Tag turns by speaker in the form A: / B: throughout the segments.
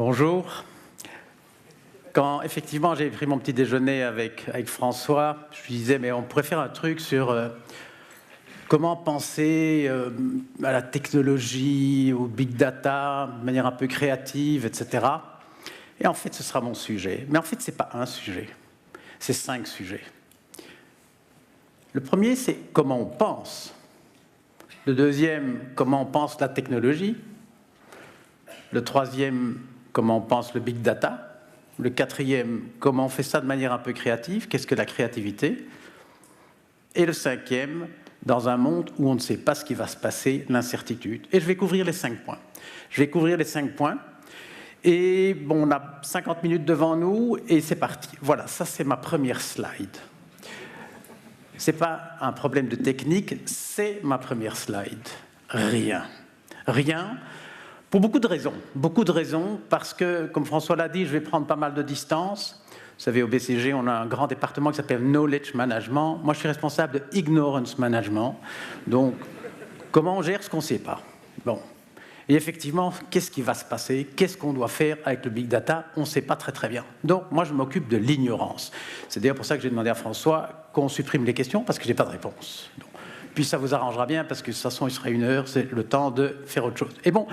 A: Bonjour. Quand effectivement j'ai pris mon petit déjeuner avec François, je lui disais mais on pourrait faire un truc sur comment penser à la technologie, au big data, de manière un peu créative, etc. Et en fait ce sera mon sujet. Mais en fait c'est pas un sujet, c'est 5 sujets. Le premier c'est comment on pense. Le deuxième, comment on pense la technologie. Le troisième, comment on pense le big data. Le quatrième, comment on fait ça de manière un peu créative, qu'est-ce que la créativité. Et le cinquième, dans un monde où on ne sait pas ce qui va se passer, l'incertitude. Et je vais couvrir les 5 points. Et bon, on a 50 minutes devant nous et c'est parti. Voilà, ça c'est ma première slide. Ce n'est pas un problème de technique, c'est ma première slide. Rien. Pour beaucoup de raisons, parce que, comme François l'a dit, je vais prendre pas mal de distance. Vous savez, au BCG, on a un grand département qui s'appelle Knowledge Management. Moi, je suis responsable de Ignorance Management. Donc, comment on gère ce qu'on ne sait pas? Bon. Et effectivement, qu'est-ce qui va se passer? Qu'est-ce qu'on doit faire avec le Big Data? On ne sait pas très bien. Donc, moi, je m'occupe de l'ignorance. C'est d'ailleurs pour ça que j'ai demandé à François qu'on supprime les questions, parce que je n'ai pas de réponse. Donc, puis ça vous arrangera bien, parce que de toute façon, il sera 1 heure, c'est le temps de faire autre chose. Et bon,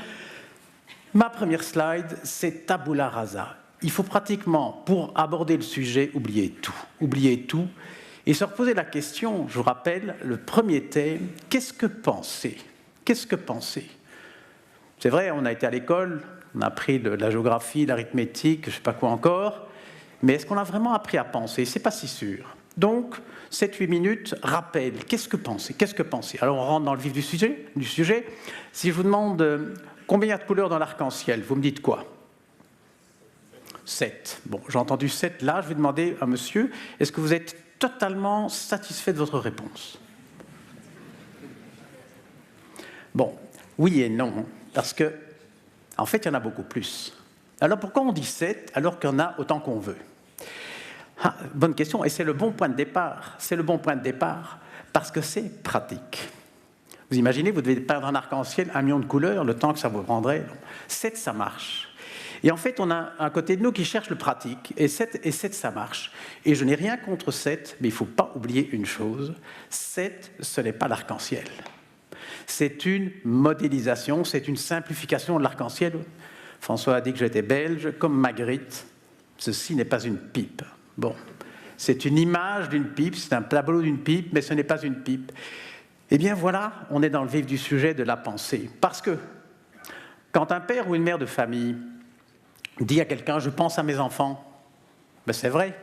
A: ma première slide, c'est tabula rasa. Il faut pratiquement, pour aborder le sujet, oublier tout, et se reposer la question, je vous rappelle, le premier thème, qu'est-ce que penser? C'est vrai, on a été à l'école, on a appris de la géographie, l'arithmétique, je ne sais pas quoi encore, mais est-ce qu'on a vraiment appris à penser? Ce n'est pas si sûr. Donc, 7-8 minutes, rappel, qu'est-ce que penser? Alors, on rentre dans le vif du sujet. Si je vous demande combien il y a de couleurs dans l'arc-en-ciel, vous me dites quoi? 7. Bon, j'ai entendu 7 là, je vais demander à monsieur, est-ce que vous êtes totalement satisfait de votre réponse? Bon, oui et non, parce que, en fait, il y en a beaucoup plus. Alors pourquoi on dit 7 alors qu'il y en a autant qu'on veut? Bonne question, et c'est le bon point de départ. Parce que c'est pratique. Vous imaginez, vous devez peindre un arc-en-ciel 1 million de couleurs, le temps que ça vous prendrait. 7, ça marche. Et en fait, on a un côté de nous qui cherche le pratique, et 7, ça marche. Et je n'ai rien contre 7, mais il ne faut pas oublier une chose, 7, ce n'est pas l'arc-en-ciel. C'est une modélisation, c'est une simplification de l'arc-en-ciel. François a dit que j'étais belge, comme Magritte. Ceci n'est pas une pipe. Bon, c'est une image d'une pipe, c'est un tableau d'une pipe, mais ce n'est pas une pipe. Eh bien voilà, on est dans le vif du sujet de la pensée. Parce que quand un père ou une mère de famille dit à quelqu'un « je pense à mes enfants », ben c'est vrai.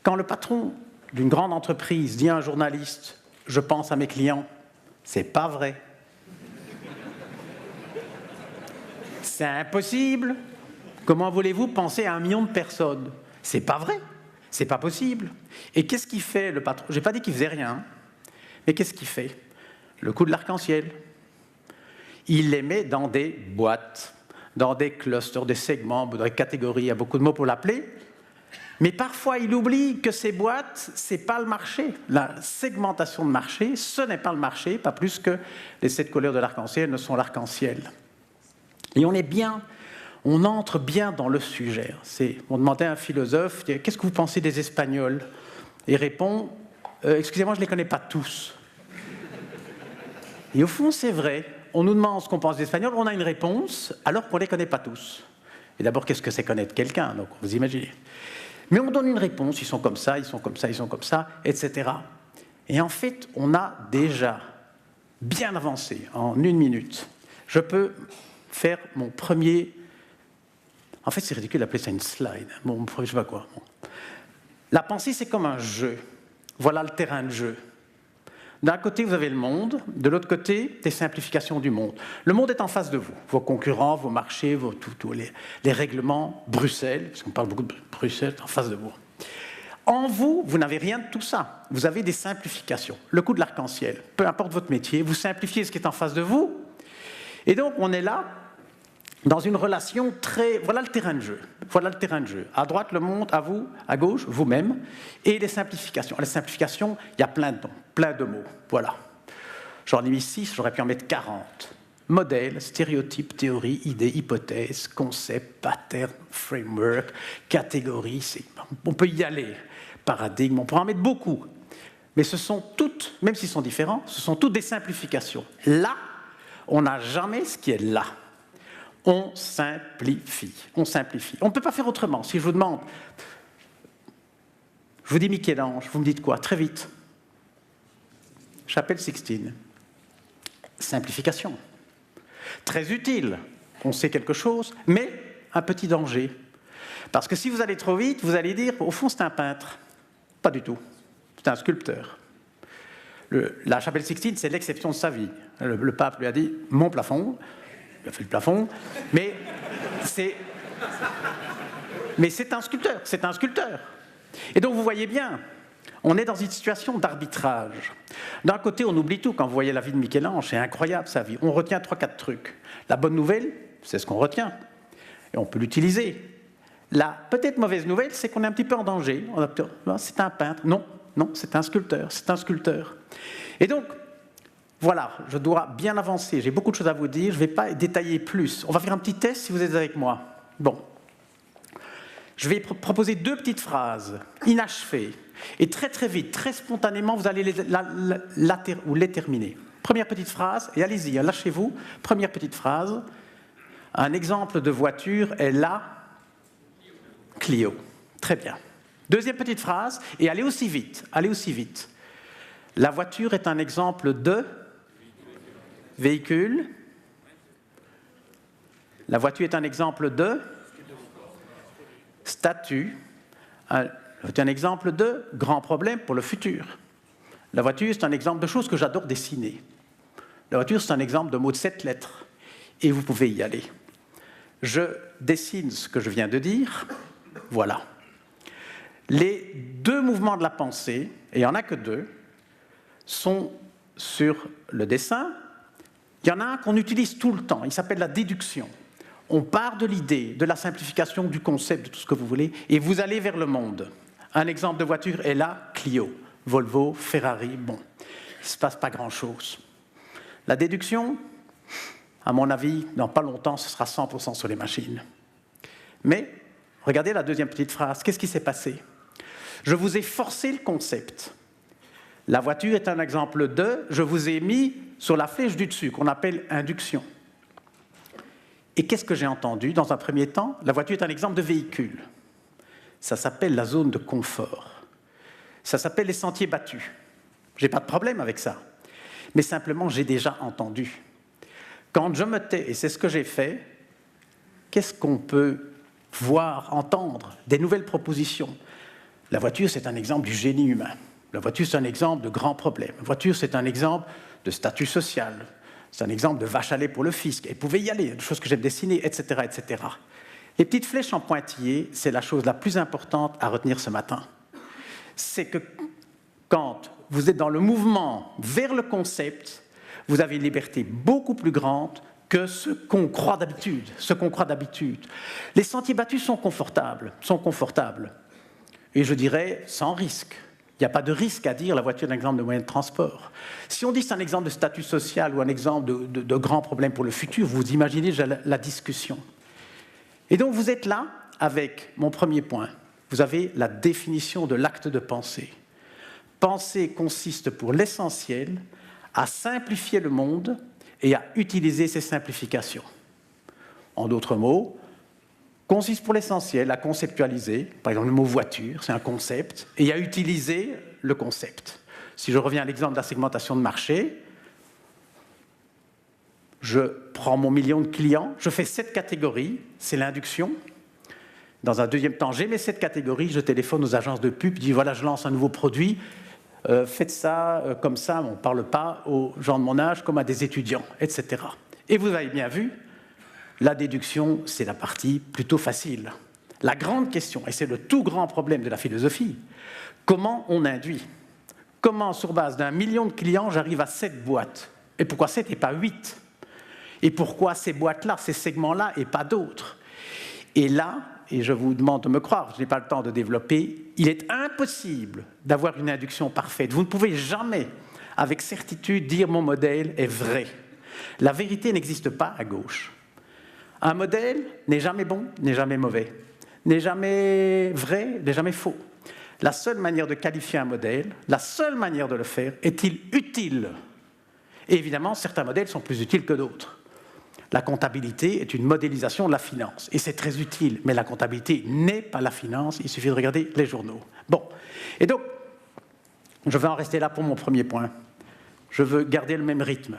A: Quand le patron d'une grande entreprise dit à un journaliste « je pense à mes clients », c'est pas vrai. C'est impossible. Comment voulez-vous penser à 1 million de personnes? C'est pas vrai. C'est pas possible. Et qu'est-ce qu'il fait le patron? J'ai pas dit qu'il faisait rien. Mais qu'est-ce qu'il fait? Le coup de l'arc-en-ciel. Il les met dans des boîtes, dans des clusters, des segments, dans des catégories, il y a beaucoup de mots pour l'appeler. Mais parfois, il oublie que ces boîtes, ce n'est pas le marché. La segmentation de marché, ce n'est pas le marché, pas plus que les 7 couleurs de l'arc-en-ciel ne sont l'arc-en-ciel. Et on entre bien dans le sujet. On demandait à un philosophe, qu'est-ce que vous pensez des Espagnols? Et il répond, excusez-moi, je ne les connais pas tous. Et au fond, c'est vrai. On nous demande ce qu'on pense des Espagnols, on a une réponse, alors qu'on ne les connaît pas tous. Et d'abord, qu'est-ce que c'est connaître quelqu'un? Donc, vous imaginez. Mais on donne une réponse, ils sont comme ça, etc. Et en fait, on a déjà bien avancé en 1 minute. Je peux faire mon premier... En fait, c'est ridicule d'appeler ça une slide. Bon, je ne sais pas quoi. Bon. La pensée, c'est comme un jeu. Voilà le terrain de jeu. D'un côté, vous avez le monde, de l'autre côté, des simplifications du monde. Le monde est en face de vous. Vos concurrents, vos marchés, tous les règlements, Bruxelles, parce qu'on parle beaucoup de Bruxelles, en face de vous. En vous, vous n'avez rien de tout ça. Vous avez des simplifications. Le coup de l'arc-en-ciel, peu importe votre métier, vous simplifiez ce qui est en face de vous. Et donc, on est là, dans une relation très... Voilà le terrain de jeu. À droite, le monde, à vous, à gauche, vous-même. Et les simplifications. Les simplifications, il y a plein de noms, plein de mots. Voilà. J'en ai mis 6, j'aurais pu en mettre 40. modèle, stéréotype, théorie, idée, hypothèse, concept, pattern, framework, catégorie. On peut y aller. Paradigme, on pourra en mettre beaucoup. Mais ce sont toutes, même s'ils sont différents, ce sont toutes des simplifications. Là, on n'a jamais ce qui est là. On simplifie, on simplifie. On ne peut pas faire autrement. Si je vous demande, je vous dis Michel-Ange, vous me dites quoi? Très vite. Chapelle Sixtine. Simplification. Très utile. On sait quelque chose, mais un petit danger. Parce que si vous allez trop vite, vous allez dire, au fond, c'est un peintre. Pas du tout. C'est un sculpteur. La chapelle Sixtine, c'est l'exception de sa vie. Le pape lui a dit, mon plafond. Il a fait le plafond, mais c'est un sculpteur, c'est un sculpteur. Et donc vous voyez bien, on est dans une situation d'arbitrage. D'un côté, on oublie tout. Quand vous voyez la vie de Michel-Ange, c'est incroyable sa vie. On retient 3-4 trucs. La bonne nouvelle, c'est ce qu'on retient. Et on peut l'utiliser. La peut-être mauvaise nouvelle, c'est qu'on est un petit peu en danger. C'est un peintre. Non, c'est un sculpteur. C'est un sculpteur. Et donc, voilà, je dois bien avancer. J'ai beaucoup de choses à vous dire. Je ne vais pas détailler plus. On va faire un petit test si vous êtes avec moi. Bon. Je vais proposer 2 petites phrases inachevées. Et très très vite, très spontanément, vous allez les terminer. Première petite phrase, et allez-y, lâchez-vous. Première petite phrase. Un exemple de voiture est la Clio. Très bien. Deuxième petite phrase, et allez aussi vite. Allez aussi vite. La voiture est un exemple de véhicule. La voiture est un exemple de statut. C'est un exemple de grand problème pour le futur. La voiture, c'est un exemple de choses que j'adore dessiner. La voiture, c'est un exemple de mots de 7 lettres. Et vous pouvez y aller. Je dessine ce que je viens de dire. Voilà. Les 2 mouvements de la pensée, et il n'y en a que 2, sont sur le dessin. Il y en a un qu'on utilise tout le temps, il s'appelle la déduction. On part de l'idée, de la simplification du concept, de tout ce que vous voulez, et vous allez vers le monde. Un exemple de voiture est la Clio. Volvo, Ferrari, bon, il ne se passe pas grand-chose. La déduction, à mon avis, dans pas longtemps, ce sera 100% sur les machines. Mais, regardez la deuxième petite phrase, qu'est-ce qui s'est passé? Je vous ai forcé le concept. La voiture est un exemple de, je vous ai mis sur la flèche du dessus, qu'on appelle induction. Et qu'est-ce que j'ai entendu dans un premier temps? La voiture est un exemple de véhicule. Ça s'appelle la zone de confort. Ça s'appelle les sentiers battus. Je n'ai pas de problème avec ça. Mais simplement, j'ai déjà entendu. Quand je me tais, et c'est ce que j'ai fait, qu'est-ce qu'on peut voir, entendre? Des nouvelles propositions. La voiture, c'est un exemple du génie humain. La voiture, c'est un exemple de grands problèmes. La voiture, c'est un exemple de statut social. C'est un exemple de vache à lait pour le fisc. Et vous pouvez y aller, des choses que j'aime dessiner, etc., etc. Les petites flèches en pointillés, c'est la chose la plus importante à retenir ce matin. C'est que quand vous êtes dans le mouvement vers le concept, vous avez une liberté beaucoup plus grande que ce qu'on croit d'habitude. Les sentiers battus sont confortables. Et je dirais sans risque. Il n'y a pas de risque à dire la voiture est un exemple de moyen de transport. Si on dit que c'est un exemple de statut social ou un exemple de grands problèmes pour le futur, vous imaginez déjà la discussion. Et donc vous êtes là avec mon premier point. Vous avez la définition de l'acte de penser. Penser consiste pour l'essentiel à simplifier le monde et à utiliser ces simplifications. En d'autres mots, consiste pour l'essentiel à conceptualiser, par exemple le mot voiture, c'est un concept, et à utiliser le concept. Si je reviens à l'exemple de la segmentation de marché, je prends mon million de clients, je fais 7 catégories, c'est l'induction. Dans un deuxième temps, j'ai mes 7 catégories, je téléphone aux agences de pub, je dis voilà, je lance un nouveau produit, faites ça comme ça, on ne parle pas aux gens de mon âge comme à des étudiants, etc. Et vous avez bien vu, la déduction, c'est la partie plutôt facile. La grande question, et c'est le tout grand problème de la philosophie, comment on induit? Comment, sur base d'un million de clients, j'arrive à 7 boîtes? Et pourquoi 7 et pas 8? Et pourquoi ces boîtes-là, ces segments-là et pas d'autres? Et là, et je vous demande de me croire, je n'ai pas le temps de développer, il est impossible d'avoir une induction parfaite. Vous ne pouvez jamais, avec certitude, dire mon modèle est vrai. La vérité n'existe pas à gauche. Un modèle n'est jamais bon, n'est jamais mauvais, n'est jamais vrai, n'est jamais faux. La seule manière de qualifier un modèle, la seule manière de le faire, est-il utile? Et évidemment, certains modèles sont plus utiles que d'autres. La comptabilité est une modélisation de la finance, et c'est très utile, mais la comptabilité n'est pas la finance, il suffit de regarder les journaux. Bon, et donc, je vais en rester là pour mon premier point. Je veux garder le même rythme.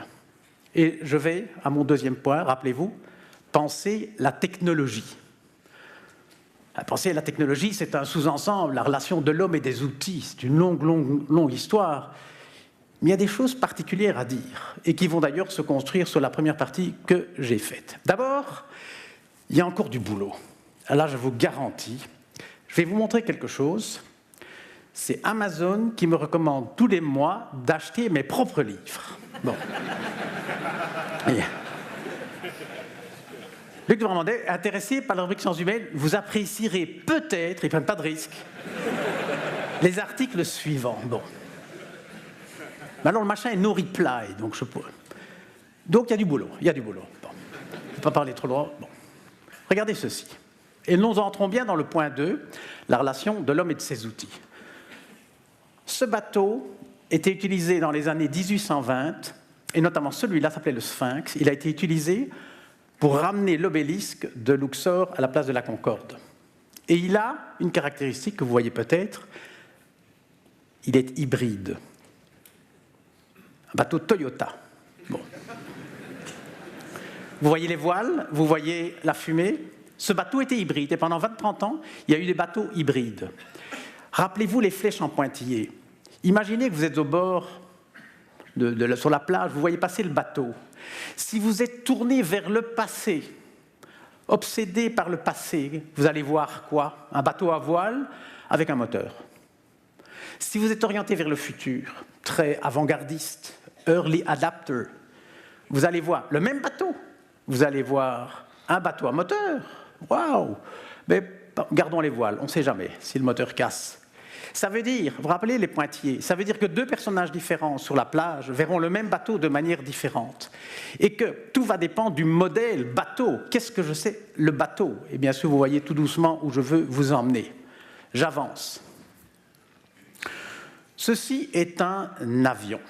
A: Et je vais, à mon deuxième point, rappelez-vous, penser la technologie. Penser la technologie, c'est un sous-ensemble, la relation de l'homme et des outils, c'est une longue histoire. Mais il y a des choses particulières à dire, et qui vont d'ailleurs se construire sur la première partie que j'ai faite. D'abord, il y a encore du boulot. Là, je vous garantis, je vais vous montrer quelque chose. C'est Amazon qui me recommande tous les mois d'acheter mes propres livres. Bon. Luc de Bramandet, intéressé par la rubrique sciences humaines, vous apprécierez peut-être, ils ne prennent pas de risque, les articles suivants. Bon. Mais alors le machin est no reply, donc je peux. Donc il y a du boulot, Bon. Je ne vais pas parler trop loin. Bon. Regardez ceci. Et nous entrons bien dans le point 2, la relation de l'homme et de ses outils. Ce bateau était utilisé dans les années 1820, et notamment celui-là s'appelait le Sphinx. Il a été utilisé pour ramener l'obélisque de Luxor à la place de la Concorde. Et il a une caractéristique que vous voyez peut-être, il est hybride. Un bateau Toyota. Bon. Vous voyez les voiles, vous voyez la fumée. Ce bateau était hybride, et pendant 20-30 ans, il y a eu des bateaux hybrides. Rappelez-vous les flèches en pointillés. Imaginez que vous êtes au bord, sur la plage, vous voyez passer le bateau. Si vous êtes tourné vers le passé, obsédé par le passé, vous allez voir quoi? Un bateau à voile avec un moteur. Si vous êtes orienté vers le futur, très avant-gardiste, early adapter, vous allez voir le même bateau. Vous allez voir un bateau à moteur. Waouh! Mais gardons les voiles, on ne sait jamais si le moteur casse. Ça veut dire, vous vous rappelez les pointillés, ça veut dire que deux personnages différents sur la plage verront le même bateau de manière différente. Et que tout va dépendre du modèle bateau. Qu'est-ce que je sais? Le bateau. Et bien sûr, vous voyez tout doucement où je veux vous emmener. J'avance. Ceci est un avion.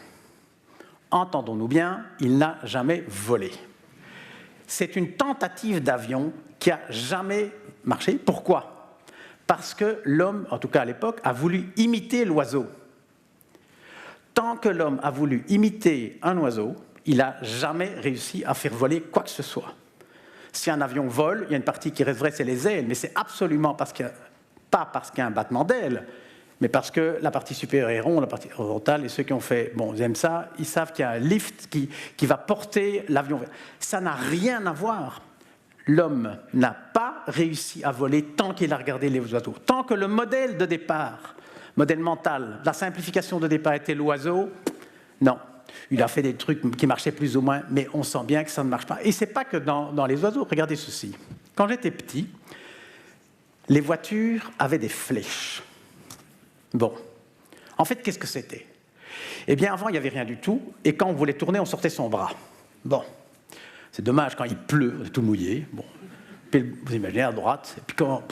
A: Entendons-nous bien, il n'a jamais volé. C'est une tentative d'avion qui n'a jamais marché. Pourquoi? Parce que l'homme, en tout cas à l'époque, a voulu imiter l'oiseau. Tant que l'homme a voulu imiter un oiseau, il n'a jamais réussi à faire voler quoi que ce soit. Si un avion vole, il y a une partie qui reste vraie, c'est les ailes, mais c'est absolument pas parce qu'il y a un battement d'ailes, mais parce que la partie supérieure est ronde, la partie horizontale, et ceux qui ont fait, bon, ils aiment ça, ils savent qu'il y a un lift qui va porter l'avion. Ça n'a rien à voir. L'homme n'a pas réussi à voler tant qu'il a regardé les oiseaux. Tant que le modèle de départ, modèle mental, la simplification de départ était l'oiseau, non. Il a fait des trucs qui marchaient plus ou moins, mais on sent bien que ça ne marche pas. Et ce n'est pas que dans les oiseaux. Regardez ceci. Quand j'étais petit, les voitures avaient des flèches. Bon. En fait, qu'est-ce que c'était? Eh bien, avant, il n'y avait rien du tout, et quand on voulait tourner, on sortait son bras. Bon. C'est dommage, quand il pleut, on est tout mouillé. Bon. Puis, vous imaginez à droite. Et puis quand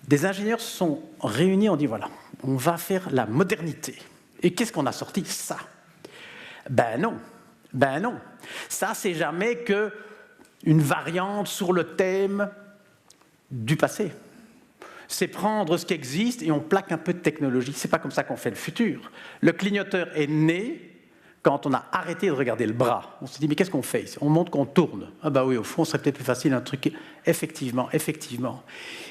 A: des ingénieurs se sont réunis, on dit voilà, on va faire la modernité. Et qu'est-ce qu'on a sorti? Ça. Ben non. Ça, c'est jamais qu'une variante sur le thème du passé. C'est prendre ce qui existe et on plaque un peu de technologie. C'est pas comme ça qu'on fait le futur. Le clignoteur est né quand on a arrêté de regarder le bras. On s'est dit, mais qu'est-ce qu'on fait ici? On montre qu'on tourne. Ah bah oui, au fond, ce serait peut-être plus facile un truc. Effectivement.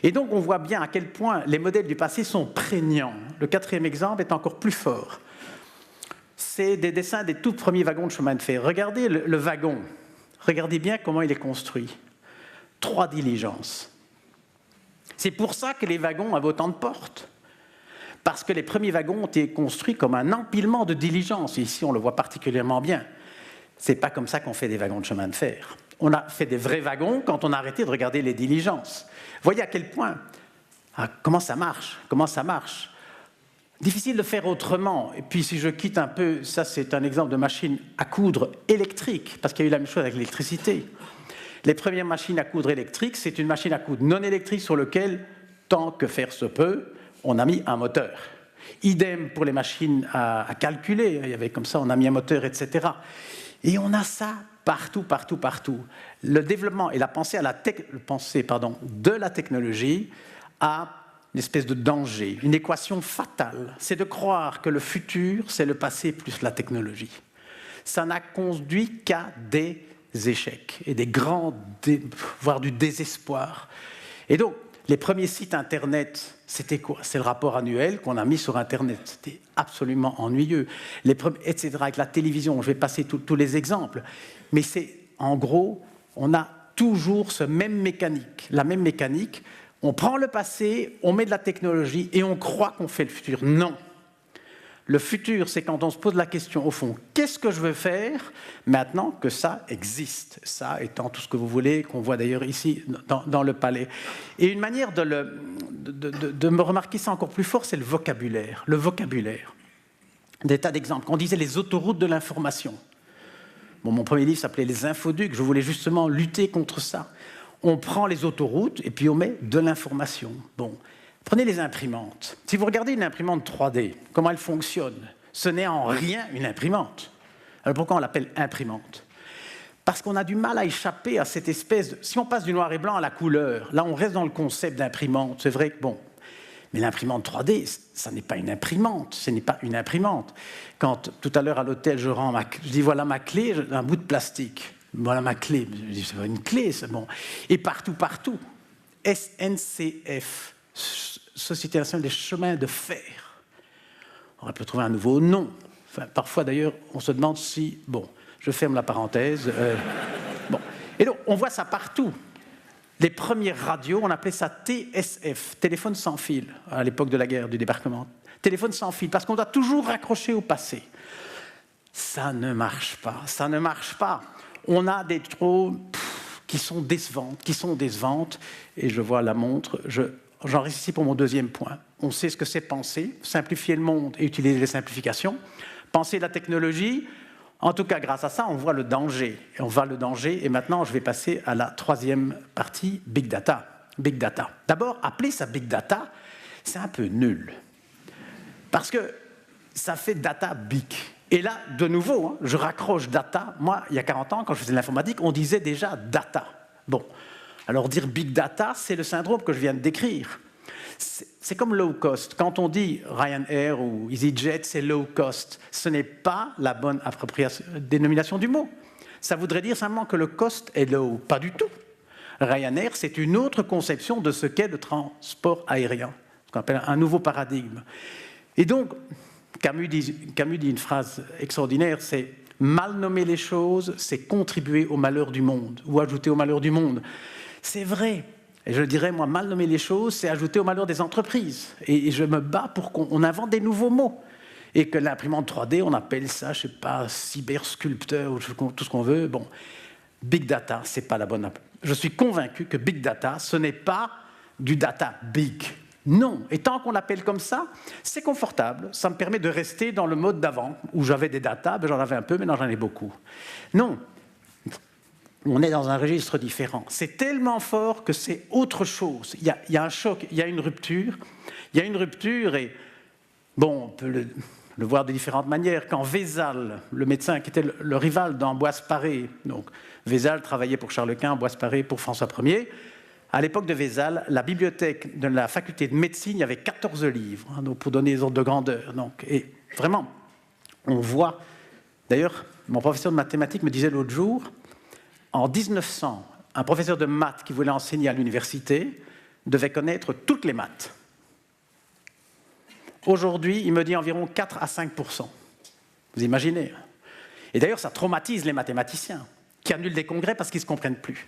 A: Et donc, on voit bien à quel point les modèles du passé sont prégnants. Le quatrième exemple est encore plus fort. C'est des dessins des tout premiers wagons de chemin de fer. Regardez le wagon. Regardez bien comment il est construit. 3 diligences. C'est pour ça que les wagons avaient autant de portes. Parce que les premiers wagons ont été construits comme un empilement de diligences. Et ici, on le voit particulièrement bien. Ce n'est pas comme ça qu'on fait des wagons de chemin de fer. On a fait des vrais wagons quand on a arrêté de regarder les diligences. Voyez à quel point, comment ça marche. Difficile de faire autrement. Et puis si je quitte un peu, ça c'est un exemple de machine à coudre électrique, parce qu'il y a eu la même chose avec l'électricité. Les premières machines à coudre électriques, c'est une machine à coudre non électrique sur laquelle, tant que faire se peut, on a mis un moteur. Idem pour les machines à calculer, il y avait comme ça, on a mis un moteur, etc. Et on a ça partout, partout, partout. Le développement et la pensée, de la technologie a une espèce de danger, une équation fatale. C'est de croire que le futur, c'est le passé plus la technologie. Ça n'a conduit qu'à des échecs et des grands, voire du désespoir. Et donc, les premiers sites Internet, c'était quoi? C'est le rapport annuel qu'on a mis sur Internet. C'était absolument ennuyeux. Etc. Avec la télévision, je vais passer tous les exemples. Mais c'est, en gros, on a toujours la même mécanique. On prend le passé, on met de la technologie et on croit qu'on fait le futur. Non. Le futur, c'est quand on se pose la question, au fond, qu'est-ce que je veux faire maintenant que ça existe? Ça étant tout ce que vous voulez, qu'on voit d'ailleurs ici dans le palais. Et une manière de me remarquer ça encore plus fort, c'est le vocabulaire. Le vocabulaire. Des tas d'exemples. On disait les autoroutes de l'information. Bon, mon premier livre s'appelait Les Infoducs. Je voulais justement lutter contre ça. On prend les autoroutes et puis on met de l'information. Bon. Prenez les imprimantes. Si vous regardez une imprimante 3D, comment elle fonctionne, ce n'est en rien une imprimante. Alors pourquoi on l'appelle imprimante? Parce qu'on a du mal à échapper à cette espèce de... Si on passe du noir et blanc à la couleur, là on reste dans le concept d'imprimante. C'est vrai que bon, mais l'imprimante 3D, ça n'est pas une imprimante, ce n'est pas une imprimante. Quand tout à l'heure à l'hôtel, je dis voilà ma clé, un bout de plastique. Voilà ma clé. Je dis c'est pas une clé, c'est bon. Et partout. SNCF. Société nationale des chemins de fer. On peut trouver un nouveau nom. Enfin, parfois, d'ailleurs, on se demande si... Bon, je ferme la parenthèse. Bon. Et donc, on voit ça partout. Les premières radios, on appelait ça TSF, téléphone sans fil, à l'époque de la guerre, du débarquement. Téléphone sans fil, parce qu'on doit toujours raccrocher au passé. Ça ne marche pas. On a des trous qui sont décevantes, et je vois la montre, j'en reste ici pour mon deuxième point. On sait ce que c'est penser, simplifier le monde et utiliser les simplifications. Penser la technologie, en tout cas grâce à ça, on voit le danger. Et maintenant, je vais passer à la troisième partie, Big Data. Big Data. D'abord, appeler ça Big Data, c'est un peu nul. Parce que ça fait data big. Et là, de nouveau, je raccroche data. Moi, il y a 40 ans, quand je faisais de l'informatique, on disait déjà data. Bon. Alors dire big data, c'est le syndrome que je viens de décrire. C'est comme low cost. Quand on dit Ryanair ou EasyJet, c'est low cost. Ce n'est pas la bonne dénomination du mot. Ça voudrait dire simplement que le cost est low. Pas du tout. Ryanair, c'est une autre conception de ce qu'est le transport aérien, ce qu'on appelle un nouveau paradigme. Et donc, Camus dit une phrase extraordinaire, c'est « mal nommer les choses, c'est contribuer au malheur du monde » ou « ajouter au malheur du monde ». C'est vrai. Et je dirais, moi, mal nommer les choses, c'est ajouter au malheur des entreprises. Et je me bats pour qu'on invente des nouveaux mots. Et que l'imprimante 3D, on appelle ça, je ne sais pas, cybersculpteur ou tout ce qu'on veut. Bon, big data, ce n'est pas la bonne... Je suis convaincu que big data, ce n'est pas du data big. Non. Et tant qu'on l'appelle comme ça, c'est confortable. Ça me permet de rester dans le mode d'avant, où j'avais des data, j'en avais un peu, maintenant j'en ai beaucoup. Non. On est dans un registre différent. C'est tellement fort que c'est autre chose. Il y a un choc, il y a une rupture. Et, bon, on peut le voir de différentes manières. Quand Vézal, le médecin qui était le rival d'Ambroise Paré, donc Vézal travaillait pour Charles Quint, Ambroise Paré pour François Ier, à l'époque de Vézal, la bibliothèque de la faculté de médecine, il y avait 14 livres, donc pour donner les ordres de grandeur. Donc, et vraiment, on voit... D'ailleurs, mon professeur de mathématiques me disait l'autre jour, en 1900, un professeur de maths qui voulait enseigner à l'université devait connaître toutes les maths. Aujourd'hui, il me dit environ 4 à 5%. Vous imaginez? Et d'ailleurs, ça traumatise les mathématiciens, qui annulent des congrès parce qu'ils ne se comprennent plus.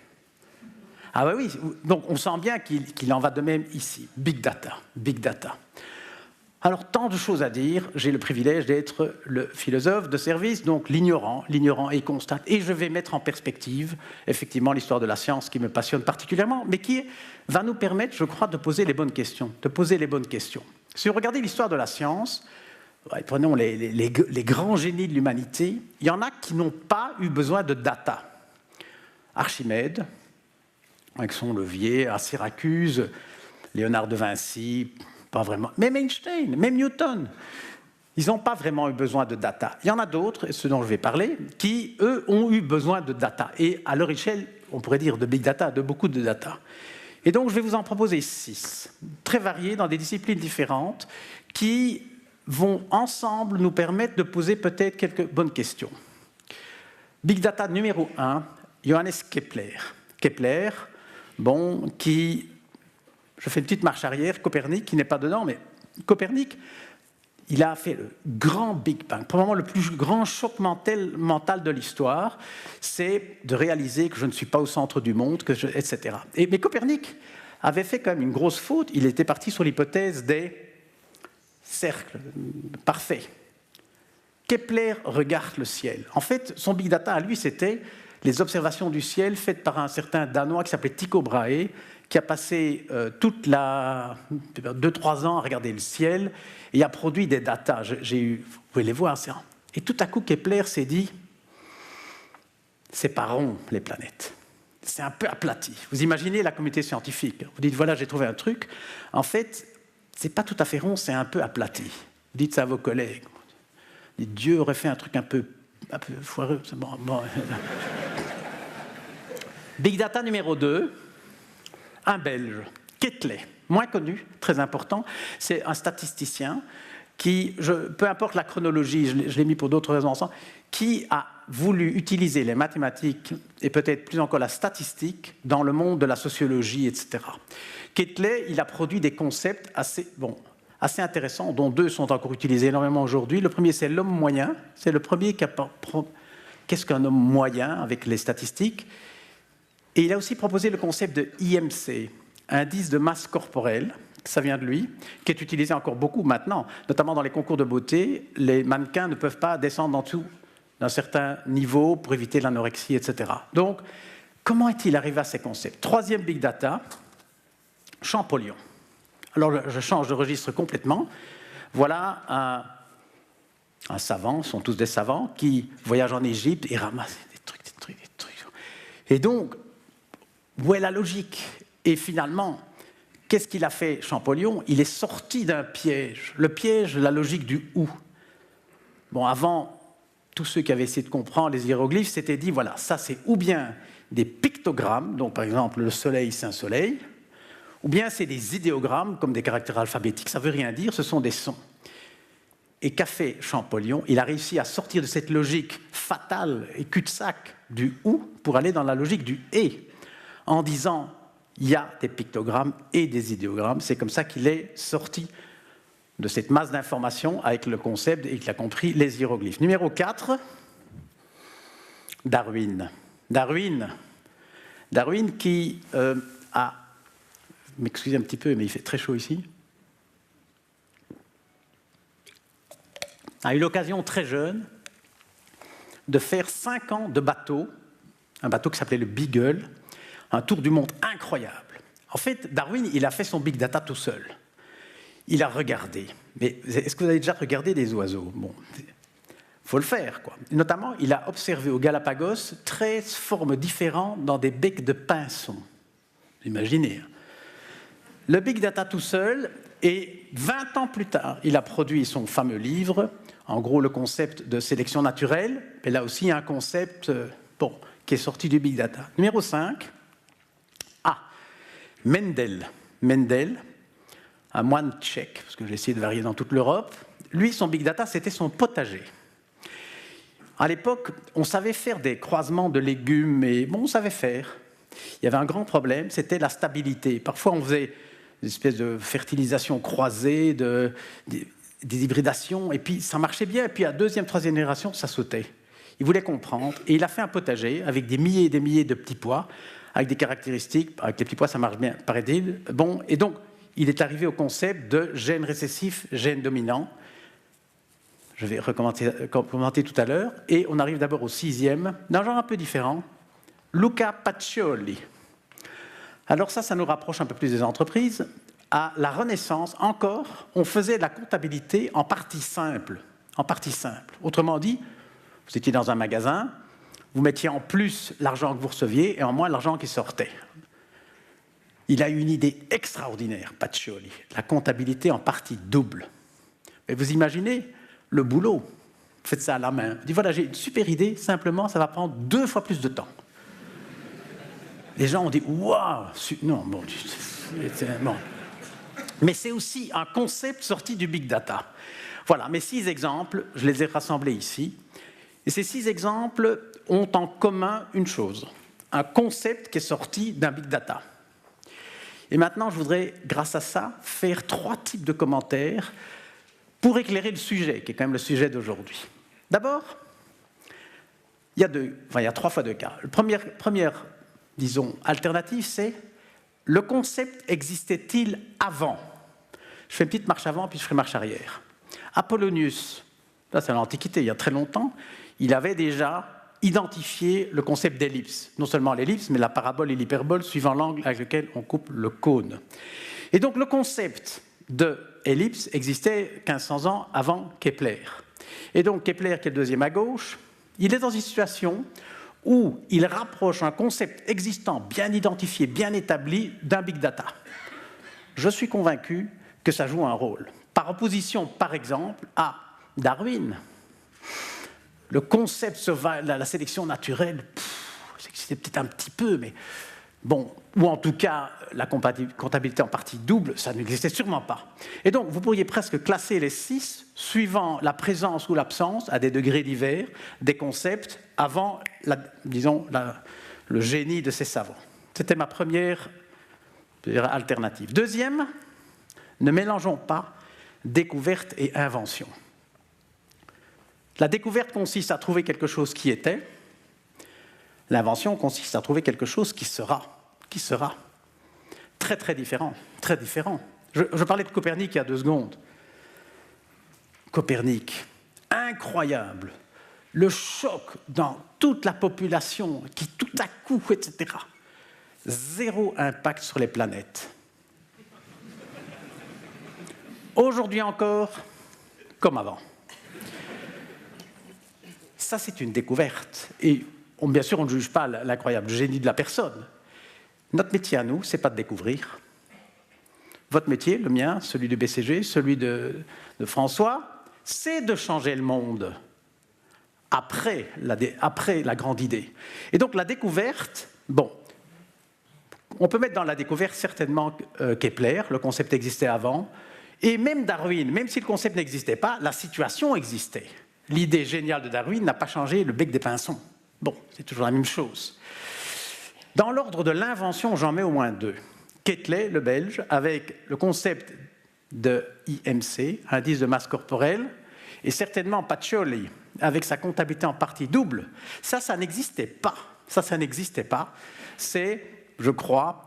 A: Ah oui, donc on sent bien qu'il en va de même ici. Big data, big data. Alors, tant de choses à dire, j'ai le privilège d'être le philosophe de service, donc l'ignorant est constant. Et je vais mettre en perspective, effectivement, l'histoire de la science qui me passionne particulièrement, mais qui va nous permettre, je crois, de poser les bonnes questions. Si vous regardez l'histoire de la science, prenons les grands génies de l'humanité, il y en a qui n'ont pas eu besoin de data. Archimède, avec son levier, à Syracuse, Léonard de Vinci, pas vraiment. Même Einstein, même Newton, ils n'ont pas vraiment eu besoin de data. Il y en a d'autres, ceux dont je vais parler, qui, eux, ont eu besoin de data. Et à leur échelle, on pourrait dire de big data, de beaucoup de data. Et donc, je vais vous en proposer 6, très variés, dans des disciplines différentes, qui vont ensemble nous permettre de poser peut-être quelques bonnes questions. Big data numéro 1, Johannes Kepler. Kepler, bon, qui... Je fais une petite marche arrière, Copernic, qui n'est pas dedans, mais Copernic, il a fait le grand Big Bang. Probablement le plus grand choc mental de l'histoire, c'est de réaliser que je ne suis pas au centre du monde, etc. Mais Copernic avait fait quand même une grosse faute. Il était parti sur l'hypothèse des cercles parfaits. Kepler regarde le ciel. En fait, son Big Data à lui, c'était les observations du ciel faites par un certain Danois qui s'appelait Tycho Brahe, qui a passé 2-3 ans à regarder le ciel et a produit des datas. Vous pouvez les voir. Et tout à coup, Kepler s'est dit, c'est pas rond, les planètes. C'est un peu aplati. Vous imaginez la communauté scientifique. Vous dites, voilà, j'ai trouvé un truc. En fait, c'est pas tout à fait rond, c'est un peu aplati. Vous dites ça à vos collègues. Vous dites, Dieu aurait fait un truc un peu foireux. Bon. Big Data numéro 2. Un Belge, Quetelet, moins connu, très important, c'est un statisticien qui, peu importe la chronologie, je l'ai mis pour d'autres raisons ensemble, qui a voulu utiliser les mathématiques et peut-être plus encore la statistique dans le monde de la sociologie, etc. Quetelet, il a produit des concepts assez intéressants, dont 2 sont encore utilisés énormément aujourd'hui. Le premier, c'est l'homme moyen. C'est le premier qui a... Qu'est-ce qu'un homme moyen avec les statistiques ? Et il a aussi proposé le concept de IMC, indice de masse corporelle, ça vient de lui, qui est utilisé encore beaucoup maintenant, notamment dans les concours de beauté. Les mannequins ne peuvent pas descendre en dessous d'un certain niveau pour éviter l'anorexie, etc. Donc, comment est-il arrivé à ces concepts ? Troisième Big Data, Champollion. Alors, je change de registre complètement. Voilà un savant, ce sont tous des savants, qui voyagent en Égypte et ramassent des trucs. Et donc, où est la logique ? Et finalement, qu'est-ce qu'il a fait, Champollion ? Il est sorti d'un piège. Le piège, la logique du « où ». Bon, avant, tous ceux qui avaient essayé de comprendre les hiéroglyphes s'étaient dit, voilà, ça c'est ou bien des pictogrammes, donc par exemple le soleil c'est un soleil, ou bien c'est des idéogrammes, comme des caractères alphabétiques, ça ne veut rien dire, ce sont des sons. Et qu'a fait Champollion ? Il a réussi à sortir de cette logique fatale et cul-de-sac du « où » pour aller dans la logique du « et ». En disant, il y a des pictogrammes et des idéogrammes. C'est comme ça qu'il est sorti de cette masse d'informations avec le concept et qu'il a compris les hiéroglyphes. Numéro 4, Darwin. Darwin qui m'excusez un petit peu, mais il fait très chaud ici. A eu l'occasion très jeune de faire 5 ans de bateau, un bateau qui s'appelait le Beagle, un tour du monde incroyable. En fait, Darwin, il a fait son Big Data tout seul. Il a regardé. Mais est-ce que vous avez déjà regardé des oiseaux ? Bon, il faut le faire, quoi. Notamment, il a observé aux Galapagos 13 formes différentes dans des becs de pinsons. Imaginez. Le Big Data tout seul, et 20 ans plus tard, il a produit son fameux livre, en gros le concept de sélection naturelle, et là aussi un concept qui est sorti du Big Data. Numéro 5, Mendel, un moine tchèque, parce que j'ai essayé de varier dans toute l'Europe. Lui, son Big Data, c'était son potager. À l'époque, on savait faire des croisements de légumes, mais on savait faire. Il y avait un grand problème, c'était la stabilité. Parfois, on faisait des espèces de fertilisation croisée, des hybridations, et puis ça marchait bien, et puis à deuxième, troisième génération, ça sautait. Il voulait comprendre, et il a fait un potager avec des milliers et des milliers de petits pois, avec des caractéristiques. Avec les petits pois, ça marche bien, paraît-il. Bon, et donc, il est arrivé au concept de gène récessif, gène dominant. Je vais commenter tout à l'heure. Et on arrive d'abord au 6e, d'un genre un peu différent, Luca Pacioli. Alors ça nous rapproche un peu plus des entreprises. à la Renaissance, encore, on faisait de la comptabilité en partie simple. En partie simple. Autrement dit, vous étiez dans un magasin, vous mettiez en plus l'argent que vous receviez et en moins l'argent qui sortait. Il a eu une idée extraordinaire, Pacioli, la comptabilité en partie double. Et vous imaginez le boulot, vous faites ça à la main. Vous dites, voilà, j'ai une super idée, simplement, ça va prendre 2 fois plus de temps. Les gens ont dit, waouh, non, bon, bon. Mais c'est aussi un concept sorti du big data. Voilà, mes 6 exemples, je les ai rassemblés ici. Et ces 6 exemples ont en commun une chose, un concept qui est sorti d'un big data. Et maintenant, je voudrais, grâce à ça, faire 3 types de commentaires pour éclairer le sujet, qui est quand même le sujet d'aujourd'hui. D'abord, il y a 3 fois 2 cas. La première, disons, alternative, c'est le concept existait-il avant? Je fais une petite marche avant, puis je ferai marche arrière. Apollonius, là c'est l'Antiquité, il y a très longtemps, il avait déjà identifié le concept d'ellipse. Non seulement l'ellipse, mais la parabole et l'hyperbole, suivant l'angle avec lequel on coupe le cône. Et donc le concept de ellipse existait 1500 ans avant Kepler. Et donc Kepler, qui est le deuxième à gauche, il est dans une situation où il rapproche un concept existant, bien identifié, bien établi, d'un big data. Je suis convaincu que ça joue un rôle. Par opposition, par exemple, à Darwin, le concept de la sélection naturelle, c'était peut-être un petit peu, mais bon, ou en tout cas, la comptabilité en partie double, ça n'existait sûrement pas. Et donc, vous pourriez presque classer les 6, suivant la présence ou l'absence, à des degrés divers, des concepts avant, le génie de ces savants. C'était ma première alternative. Deuxième, ne mélangeons pas découverte et invention. La découverte consiste à trouver quelque chose qui était. L'invention consiste à trouver quelque chose qui sera. Qui sera. Très, très différent. Très différent. Je parlais de Copernic il y a 2 secondes. Copernic, incroyable. Le choc dans toute la population qui tout à coup, etc. 0 impact sur les planètes. Aujourd'hui encore, comme avant. Ça, c'est une découverte. Et bien sûr, on ne juge pas l'incroyable génie de la personne. Notre métier à nous, ce n'est pas de découvrir. Votre métier, le mien, celui du BCG, celui de François, c'est de changer le monde après la grande idée. Et donc, la découverte, bon, on peut mettre dans la découverte certainement Kepler, le concept existait avant, et même Darwin, même si le concept n'existait pas, la situation existait. L'idée géniale de Darwin n'a pas changé le bec des pinsons. Bon, c'est toujours la même chose. Dans l'ordre de l'invention, j'en mets au moins 2. Quetelet, le Belge, avec le concept de IMC, indice de masse corporelle, et certainement Pacioli, avec sa comptabilité en partie double. Ça n'existait pas. Ça n'existait pas. C'est, je crois,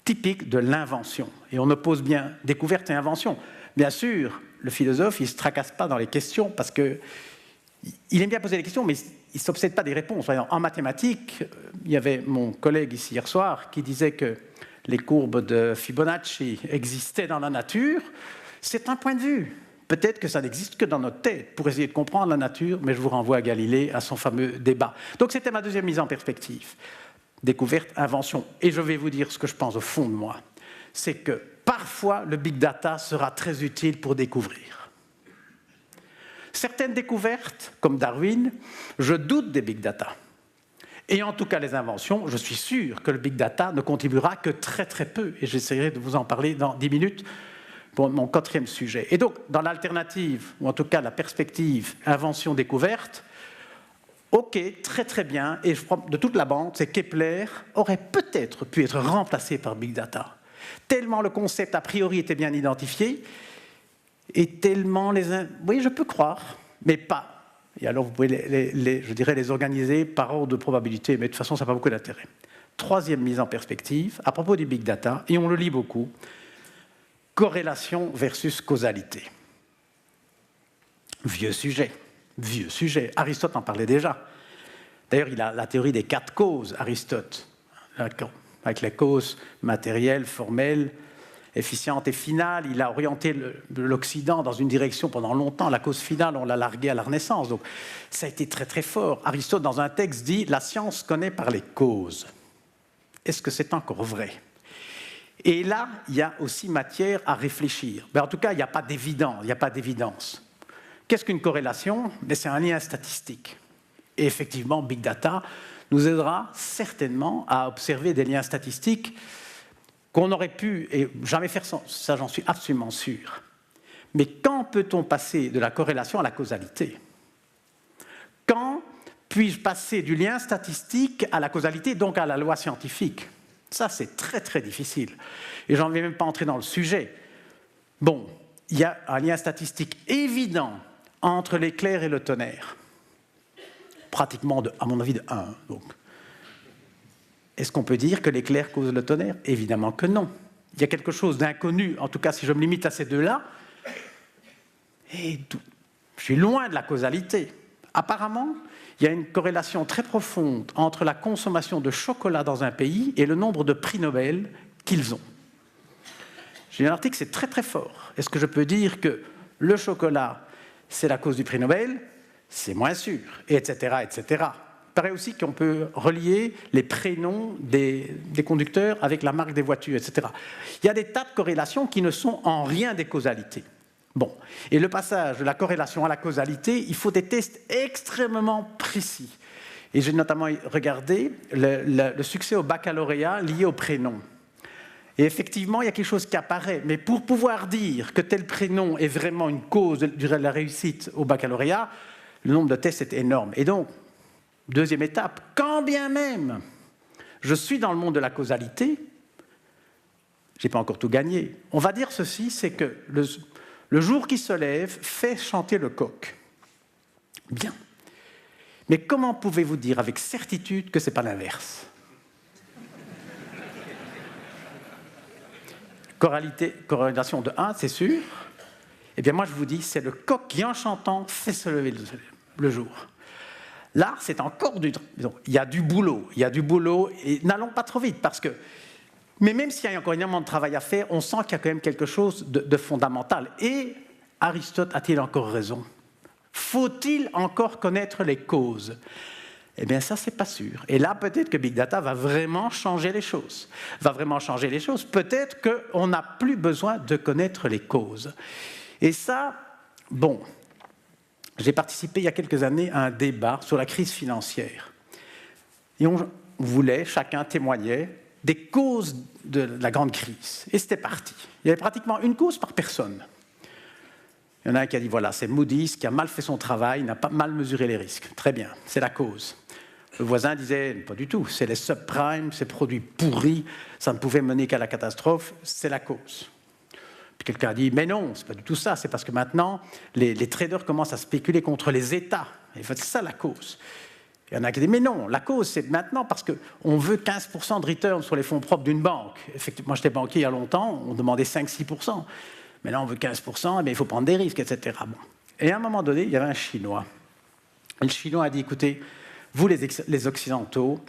A: typique de l'invention. Et on oppose bien découverte et invention. Bien sûr, le philosophe, il ne se tracasse pas dans les questions parce que il aime bien poser des questions, mais il ne s'obsède pas des réponses. Par exemple, en mathématiques, il y avait mon collègue ici hier soir qui disait que les courbes de Fibonacci existaient dans la nature. C'est un point de vue. Peut-être que ça n'existe que dans notre tête pour essayer de comprendre la nature, mais je vous renvoie à Galilée, à son fameux débat. Donc c'était ma deuxième mise en perspective. Découverte, invention. Et je vais vous dire ce que je pense au fond de moi. C'est que parfois, le big data sera très utile pour découvrir. Certaines découvertes, comme Darwin, je doute des big data. Et en tout cas, les inventions, je suis sûr que le big data ne contribuera que très très peu. Et j'essaierai de vous en parler dans 10 minutes pour mon 4e sujet. Et donc, dans l'alternative, ou en tout cas la perspective invention-découverte, ok, très très bien, et je crois de toute la bande, c'est Kepler aurait peut-être pu être remplacé par big data. Tellement le concept a priori était bien identifié, et tellement oui, je peux croire, mais pas. Et alors, vous pouvez les organiser par ordre de probabilité, mais de toute façon, ça n'a pas beaucoup d'intérêt. 3e mise en perspective, à propos du big data, et on le lit beaucoup, corrélation versus causalité. Vieux sujet. Aristote en parlait déjà. D'ailleurs, il a la théorie des 4 causes, Aristote, avec les causes matérielles, formelles, efficiente et finale. Il a orienté l'Occident dans une direction pendant longtemps. La cause finale, on l'a larguée à la Renaissance. Donc, ça a été très très fort. Aristote, dans un texte, dit « La science connaît par les causes ». Est-ce que c'est encore vrai? Et là, il y a aussi matière à réfléchir. Mais en tout cas, il n'y a pas d'évidence. Qu'est-ce qu'une corrélation? C'est un lien statistique. Et effectivement, Big Data nous aidera certainement à observer des liens statistiques qu'on aurait pu et jamais faire sans. Ça, j'en suis absolument sûr. Mais quand peut-on passer de la corrélation à la causalité? Quand puis-je passer du lien statistique à la causalité, donc à la loi scientifique? Ça, c'est très, très difficile. Et j'en vais même pas entrer dans le sujet. Bon, il y a un lien statistique évident entre l'éclair et le tonnerre. Pratiquement, à mon avis, de 1. Donc, est-ce qu'on peut dire que l'éclair cause le tonnerre? Évidemment que non. Il y a quelque chose d'inconnu, en tout cas si je me limite à ces deux-là, et je suis loin de la causalité. Apparemment, il y a une corrélation très profonde entre la consommation de chocolat dans un pays et le nombre de prix Nobel qu'ils ont. J'ai un article, c'est très très fort. Est-ce que je peux dire que le chocolat, c'est la cause du prix Nobel? C'est moins sûr, etc., etc. Il paraît aussi qu'on peut relier les prénoms des conducteurs avec la marque des voitures, etc. Il y a des tas de corrélations qui ne sont en rien des causalités. Bon, et le passage de la corrélation à la causalité, il faut des tests extrêmement précis. Et j'ai notamment regardé le succès au baccalauréat lié au prénom. Et effectivement, il y a quelque chose qui apparaît. Mais pour pouvoir dire que tel prénom est vraiment une cause de la réussite au baccalauréat, le nombre de tests est énorme. Et donc, deuxième étape, quand bien même je suis dans le monde de la causalité, je n'ai pas encore tout gagné. On va dire ceci, c'est que le jour qui se lève fait chanter le coq. Bien. Mais comment pouvez-vous dire avec certitude que ce n'est pas l'inverse? Corrélation de 1, c'est sûr. Eh bien, moi, je vous dis, c'est le coq qui, en chantant, fait se lever le jour. Là, c'est encore il y a du boulot, et n'allons pas trop vite, parce que, mais même s'il y a encore énormément de travail à faire, on sent qu'il y a quand même quelque chose de fondamental. Et Aristote a-t-il encore raison? Faut-il encore connaître les causes? Eh bien, ça, c'est pas sûr. Et là, peut-être que Big Data va vraiment changer les choses. Peut-être qu'on n'a plus besoin de connaître les causes. Et ça, bon, j'ai participé il y a quelques années à un débat sur la crise financière. Et on voulait, chacun témoignait des causes de la grande crise. Et c'était parti. Il y avait pratiquement une cause par personne. Il y en a un qui a dit, voilà, c'est Moody's qui a mal fait son travail, n'a pas mal mesuré les risques. Très bien, c'est la cause. Le voisin disait, pas du tout, c'est les subprimes, ces produits pourris, ça ne pouvait mener qu'à la catastrophe, c'est la cause. Puis quelqu'un a dit, mais non, c'est pas du tout ça, c'est parce que maintenant, les traders commencent à spéculer contre les États. Et c'est ça la cause. Il y en a qui disent, mais non, la cause, c'est maintenant parce qu'on veut 15% de return sur les fonds propres d'une banque. Effectivement, moi, j'étais banquier il y a longtemps, on demandait 5-6%. Mais là, on veut 15%, et bien, il faut prendre des risques, etc. Bon. Et à un moment donné, il y avait un Chinois. Et le Chinois a dit, écoutez, vous, les Occidentaux,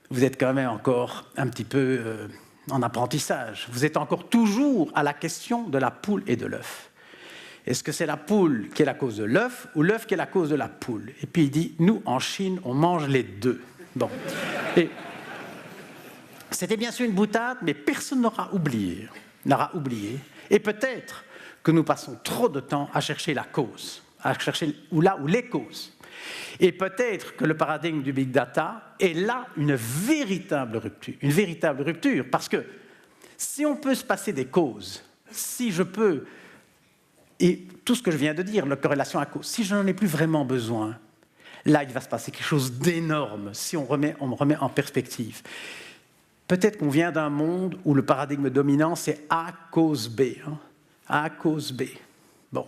A: vous êtes quand même encore un petit peu en apprentissage. Vous êtes encore toujours à la question de la poule et de l'œuf. Est-ce que c'est la poule qui est la cause de l'œuf ou l'œuf qui est la cause de la poule? Et puis il dit, nous, en Chine, on mange les deux. Bon. Et c'était bien sûr une boutade, mais personne n'aura oublié. Et peut-être que nous passons trop de temps à chercher la cause, à chercher là où les causes. Et peut-être que le paradigme du Big Data est là une véritable rupture, parce que si on peut se passer des causes, si je peux, et tout ce que je viens de dire, la corrélation à cause, si je n'en ai plus vraiment besoin, là il va se passer quelque chose d'énorme si on me remet en perspective. Peut-être qu'on vient d'un monde où le paradigme dominant, c'est A cause B. A cause B. Bon.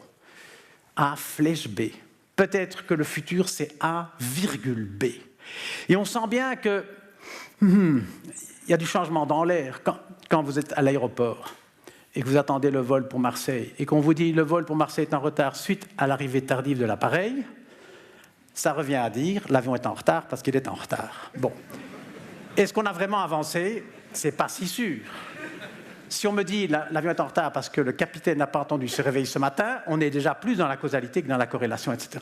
A: A flèche B. Peut-être que le futur, c'est A virgule B. Et on sent bien que il y a du changement dans l'air. Quand vous êtes à l'aéroport et que vous attendez le vol pour Marseille et qu'on vous dit le vol pour Marseille est en retard suite à l'arrivée tardive de l'appareil, ça revient à dire l'avion est en retard parce qu'il est en retard. Bon. Est-ce qu'on a vraiment avancé? C'est pas si sûr. si on me dit l'avion est en retard parce que le capitaine n'a pas entendu se réveiller ce matin, on est déjà plus dans la causalité que dans la corrélation, etc.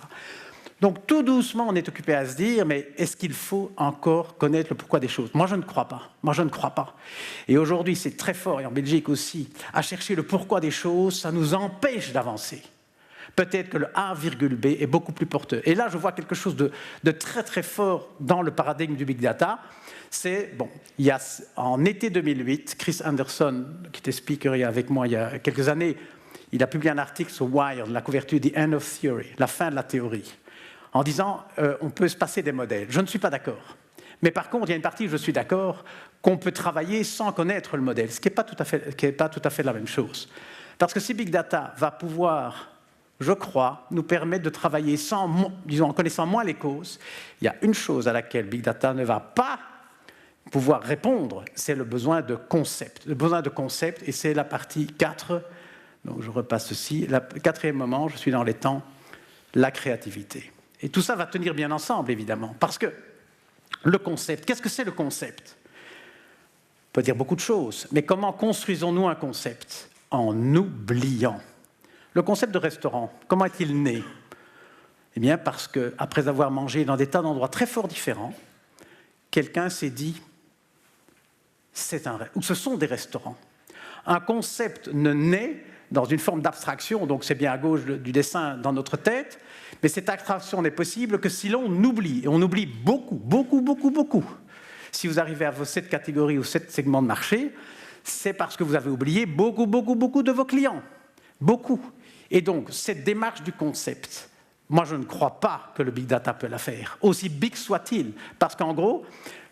A: Donc tout doucement, on est occupé à se dire, mais est-ce qu'il faut encore connaître le pourquoi des choses? Moi, je ne crois pas. Moi, je ne crois pas. Et aujourd'hui, c'est très fort, et en Belgique aussi, à chercher le pourquoi des choses, ça nous empêche d'avancer. Peut-être que le A, B est beaucoup plus porteur. Et là, je vois quelque chose de très très fort dans le paradigme du Big Data. C'est, bon, il y a, en été 2008, Chris Anderson, qui était speaker avec moi il y a quelques années, il a publié un article sur Wired, la couverture The End of Theory, la fin de la théorie, en disant on peut se passer des modèles. Je ne suis pas d'accord. Mais par contre, il y a une partie où je suis d'accord qu'on peut travailler sans connaître le modèle, ce qui n'est pas tout à fait la même chose. Parce que si Big Data va pouvoir, je crois, nous permettre de travailler en connaissant moins les causes, il y a une chose à laquelle Big Data ne va pas pouvoir répondre, c'est le besoin de concept. Le besoin de concept, et c'est la partie 4, donc je repasse ceci, le quatrième moment, je suis dans les temps, la créativité. Et tout ça va tenir bien ensemble, évidemment, parce que le concept, qu'est-ce que c'est le concept? On peut dire beaucoup de choses, mais comment construisons-nous un concept? En oubliant. Le concept de restaurant, comment est-il né? Eh bien, parce qu'après avoir mangé dans des tas d'endroits très fort différents, quelqu'un s'est dit, ou ce sont des restaurants. Un concept ne naît dans une forme d'abstraction, donc c'est bien à gauche du dessin dans notre tête, mais cette abstraction n'est possible que si l'on oublie, et on oublie beaucoup, beaucoup, beaucoup, beaucoup. Si vous arrivez à vos 7 catégories ou 7 segments de marché, c'est parce que vous avez oublié beaucoup, beaucoup, beaucoup de vos clients. Beaucoup. Et donc, cette démarche du concept, moi je ne crois pas que le Big Data peut la faire, aussi big soit-il, parce qu'en gros,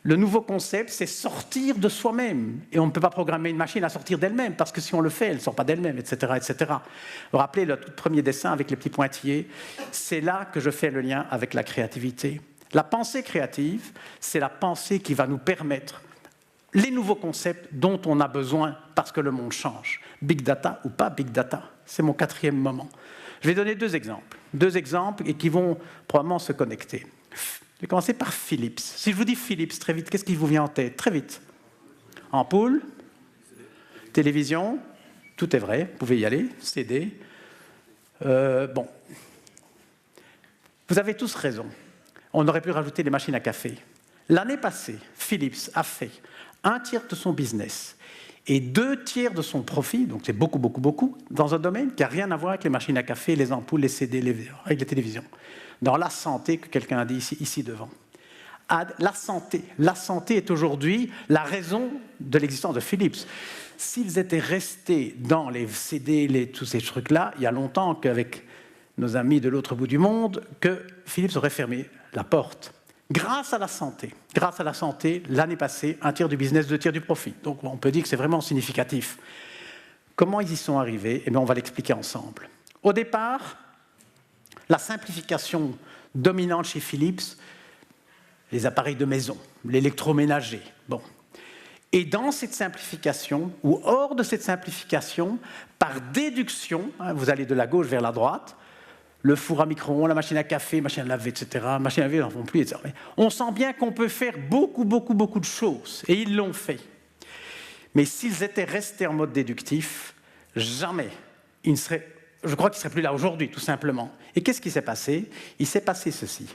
A: le nouveau concept, c'est sortir de soi-même. Et on ne peut pas programmer une machine à sortir d'elle-même, parce que si on le fait, elle ne sort pas d'elle-même, etc., etc. Vous vous rappelez le tout premier dessin avec les petits pointillés? C'est là que je fais le lien avec la créativité. La pensée créative, c'est la pensée qui va nous permettre les nouveaux concepts dont on a besoin parce que le monde change. Big Data ou pas Big Data, c'est mon quatrième moment. Je vais donner deux exemples et qui vont probablement se connecter. Je vais commencer par Philips. Si je vous dis Philips, très vite, qu'est-ce qui vous vient en tête? Très vite. Ampoule, télévision, tout est vrai, vous pouvez y aller, CD. Bon. Vous avez tous raison. On aurait pu rajouter les machines à café. L'année passée, Philips a fait 1/3 de son business et 2/3 de son profit, donc c'est beaucoup, beaucoup, beaucoup, dans un domaine qui n'a rien à voir avec les machines à café, les ampoules, les CD, avec les télévisions. Dans la santé, que quelqu'un a dit ici devant. La santé est aujourd'hui la raison de l'existence de Philips. S'ils étaient restés dans les CD, tous ces trucs-là, il y a longtemps qu'avec nos amis de l'autre bout du monde, que Philips aurait fermé la porte. Grâce à la santé, l'année passée, 1/3 du business, 2/3 du profit. Donc on peut dire que c'est vraiment significatif. Comment ils y sont arrivés? Eh bien, on va l'expliquer ensemble. Au départ, la simplification dominante chez Philips, les appareils de maison, l'électroménager. Bon. Et dans cette simplification, ou hors de cette simplification, par déduction, vous allez de la gauche vers la droite, le four à micro-ondes, la machine à café, machine à laver, etc. Machine à laver, n'en font plus, etc. On sent bien qu'on peut faire beaucoup, beaucoup, beaucoup de choses. Et ils l'ont fait. Mais s'ils étaient restés en mode déductif, jamais ils ne seraient... Je crois qu'ils ne seraient plus là aujourd'hui, tout simplement. Et qu'est-ce qui s'est passé? Il s'est passé ceci.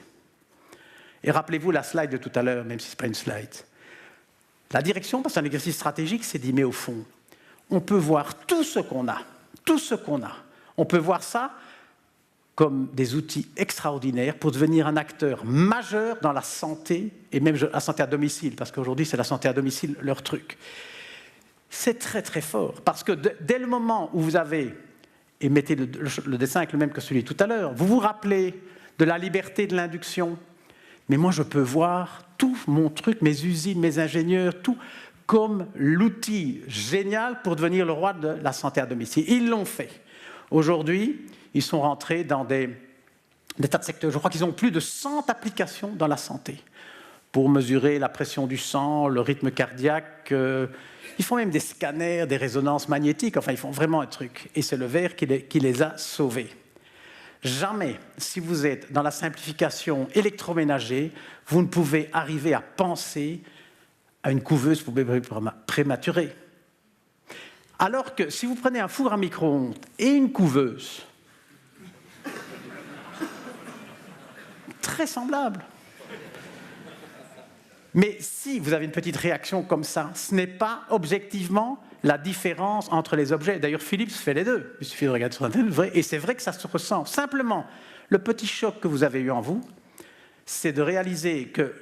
A: Et rappelez-vous la slide de tout à l'heure, même si ce n'est pas une slide. La direction, parce que c'est un exercice stratégique, c'est dit, mais au fond, on peut voir tout ce qu'on a. On peut voir ça comme des outils extraordinaires pour devenir un acteur majeur dans la santé, et même la santé à domicile, parce qu'aujourd'hui, c'est la santé à domicile, leur truc. C'est très, très fort, parce que dès le moment où vous avez... et mettez le dessin avec le même que celui de tout à l'heure. Vous vous rappelez de la liberté de l'induction? Mais moi, je peux voir tout mon truc, mes usines, mes ingénieurs, tout comme l'outil génial pour devenir le roi de la santé à domicile. Ils l'ont fait. Aujourd'hui, ils sont rentrés dans des tas de secteurs. Je crois qu'ils ont plus de 100 applications dans la santé pour mesurer la pression du sang, le rythme cardiaque. Ils font même des scanners, des résonances magnétiques. Enfin, ils font vraiment un truc. Et c'est le verre qui les a sauvés. Jamais, si vous êtes dans la simplification électroménager, vous ne pouvez arriver à penser à une couveuse pour bébé prématuré. Alors que si vous prenez un four à micro-ondes et une couveuse, très semblable. Mais si vous avez une petite réaction comme ça, ce n'est pas objectivement la différence entre les objets. D'ailleurs, Philips fait les deux. Il suffit de regarder sur Internet, et c'est vrai que ça se ressent. Simplement, le petit choc que vous avez eu en vous, c'est de réaliser que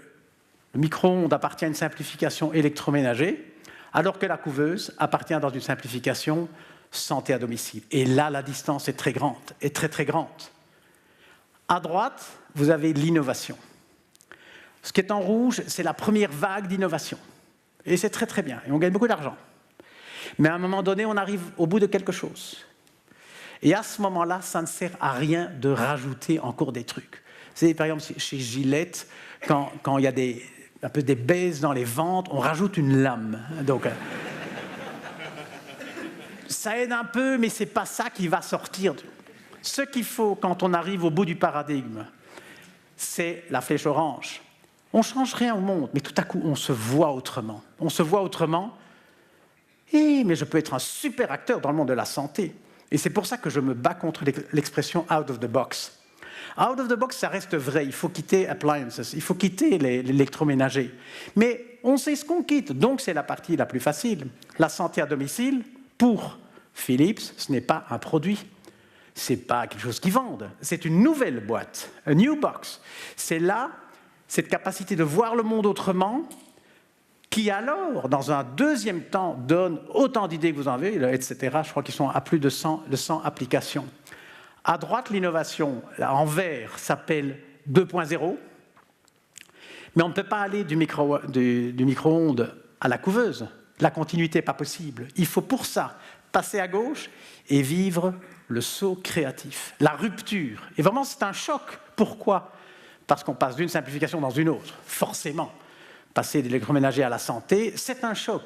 A: le micro-ondes appartient à une simplification électroménager, alors que la couveuse appartient dans une simplification santé à domicile. Et là, la distance est très grande, est très très grande. À droite, vous avez l'innovation. Ce qui est en rouge, c'est la première vague d'innovation. Et c'est très très bien, et on gagne beaucoup d'argent. Mais à un moment donné, on arrive au bout de quelque chose. Et à ce moment-là, ça ne sert à rien de rajouter encore des trucs. Vous savez, par exemple, chez Gillette, quand il y a un peu des baises dans les ventes, on rajoute une lame. Donc, ça aide un peu, mais ce n'est pas ça qui va sortir. Ce qu'il faut quand on arrive au bout du paradigme, c'est la flèche orange. On ne change rien au monde, mais tout à coup, on se voit autrement. On se voit autrement. Mais je peux être un super acteur dans le monde de la santé. Et c'est pour ça que je me bats contre l'expression « out of the box ». Out of the box, ça reste vrai. Il faut quitter appliances, il faut quitter l'électroménager. Mais on sait ce qu'on quitte, donc c'est la partie la plus facile. La santé à domicile, pour Philips, ce n'est pas un produit. Ce n'est pas quelque chose qu'ils vendent. C'est une nouvelle boîte, a new box. C'est là, cette capacité de voir le monde autrement, qui alors, dans un deuxième temps, donne autant d'idées que vous en avez, etc. Je crois qu'ils sont à plus de 100 applications. À droite, l'innovation, en vert, s'appelle 2.0. Mais on ne peut pas aller du micro-ondes à la couveuse. La continuité n'est pas possible. Il faut pour ça passer à gauche et vivre le saut créatif, la rupture. Et vraiment, c'est un choc. Pourquoi ? Parce qu'on passe d'une simplification dans une autre, forcément. Passer de l'électroménager à la santé, c'est un choc.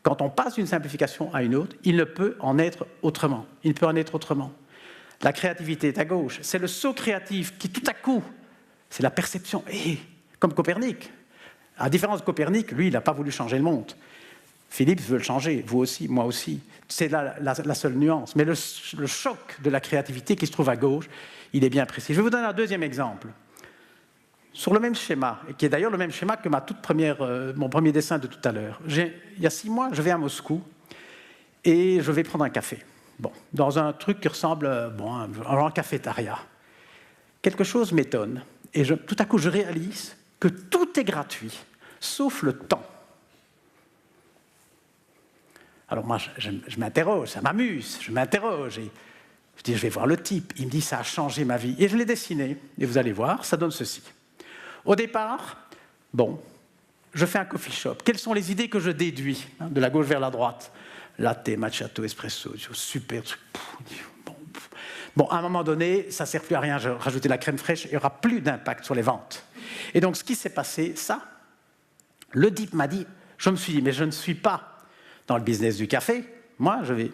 A: Quand on passe d'une simplification à une autre, il ne peut en être autrement. Il ne peut en être autrement. La créativité est à gauche. C'est le saut créatif qui, tout à coup, c'est la perception. Et comme Copernic. À différence de Copernic, lui, il n'a pas voulu changer le monde. Philippe veut le changer, vous aussi, moi aussi. C'est la seule nuance. Mais le choc de la créativité qui se trouve à gauche, il est bien précis. Je vais vous donner un deuxième exemple. Sur le même schéma, et qui est d'ailleurs le même schéma que mon premier dessin de tout à l'heure. Il y a 6 mois, je vais à Moscou et je vais prendre un café. Dans un truc qui ressemble à un cafétéria. Quelque chose m'étonne. Et tout à coup, je réalise que tout est gratuit, sauf le temps. Alors moi, je m'interroge, ça m'amuse, je m'interroge. Et je dis, je vais voir le type. Il me dit, ça a changé ma vie. Et je l'ai dessiné. Et vous allez voir, ça donne ceci. Au départ, je fais un coffee shop. Quelles sont les idées que je déduis, de la gauche vers la droite ? Latte, macchiato, espresso, super truc. À un moment donné, ça ne sert plus à rien. Je rajoutais la crème fraîche, il n'y aura plus d'impact sur les ventes. Et donc, ce qui s'est passé, le type m'a dit, je me suis dit, mais je ne suis pas dans le business du café. Moi, je vais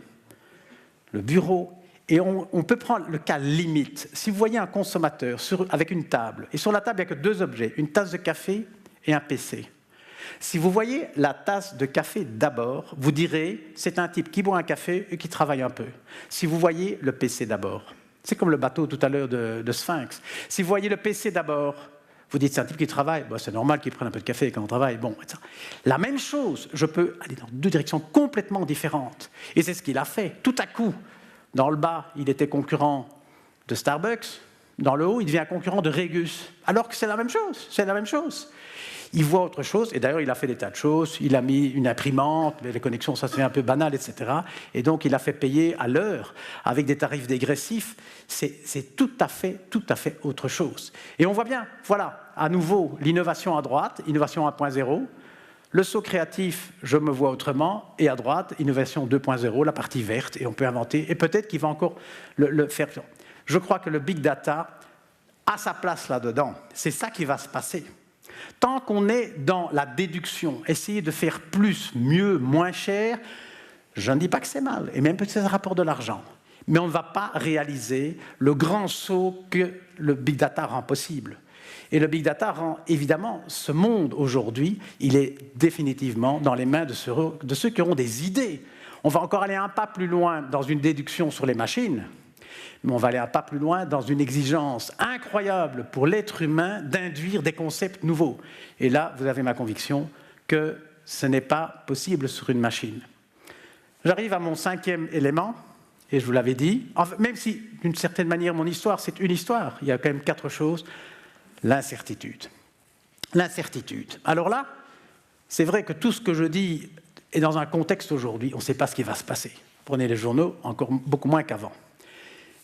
A: le bureau. Et on peut prendre le cas limite. Si vous voyez un consommateur avec une table, et sur la table, il n'y a que 2 objets, une tasse de café et un PC. Si vous voyez la tasse de café d'abord, vous direz, c'est un type qui boit un café et qui travaille un peu. Si vous voyez le PC d'abord, c'est comme le bateau tout à l'heure de Sphinx. Si vous voyez le PC d'abord, vous dites, c'est un type qui travaille, c'est normal qu'il prenne un peu de café quand on travaille. La même chose, je peux aller dans 2 directions complètement différentes. Et c'est ce qu'il a fait. Tout à coup, dans le bas, il était concurrent de Starbucks. Dans le haut, il devient concurrent de Regus. Alors que c'est la même chose. Il voit autre chose, et d'ailleurs, il a fait des tas de choses. Il a mis une imprimante, mais les connexions, ça c'est un peu banal, etc. Et donc, il a fait payer à l'heure, avec des tarifs dégressifs. C'est tout à fait autre chose. Et on voit bien, voilà, à nouveau, l'innovation à droite, innovation 1.0, le saut créatif, je me vois autrement, et à droite, innovation 2.0, la partie verte, et on peut inventer, et peut-être qu'il va encore le faire. Je crois que le big data a sa place là-dedans. C'est ça qui va se passer. Tant qu'on est dans la déduction, essayer de faire plus, mieux, moins cher, je ne dis pas que c'est mal, et même peut-être c'est un rapport de l'argent. Mais on ne va pas réaliser le grand saut que le big data rend possible. Et le big data rend évidemment ce monde aujourd'hui, il est définitivement dans les mains de ceux qui auront des idées. On va encore aller un pas plus loin dans une déduction sur les machines, mais on va aller un pas plus loin dans une exigence incroyable pour l'être humain d'induire des concepts nouveaux. Et là, vous avez ma conviction que ce n'est pas possible sur une machine. J'arrive à mon 5e élément, et je vous l'avais dit, même si, d'une certaine manière, mon histoire, c'est une histoire, il y a quand même 4 choses. L'incertitude. L'incertitude. Alors là, c'est vrai que tout ce que je dis est dans un contexte aujourd'hui, on ne sait pas ce qui va se passer. Prenez les journaux, encore beaucoup moins qu'avant.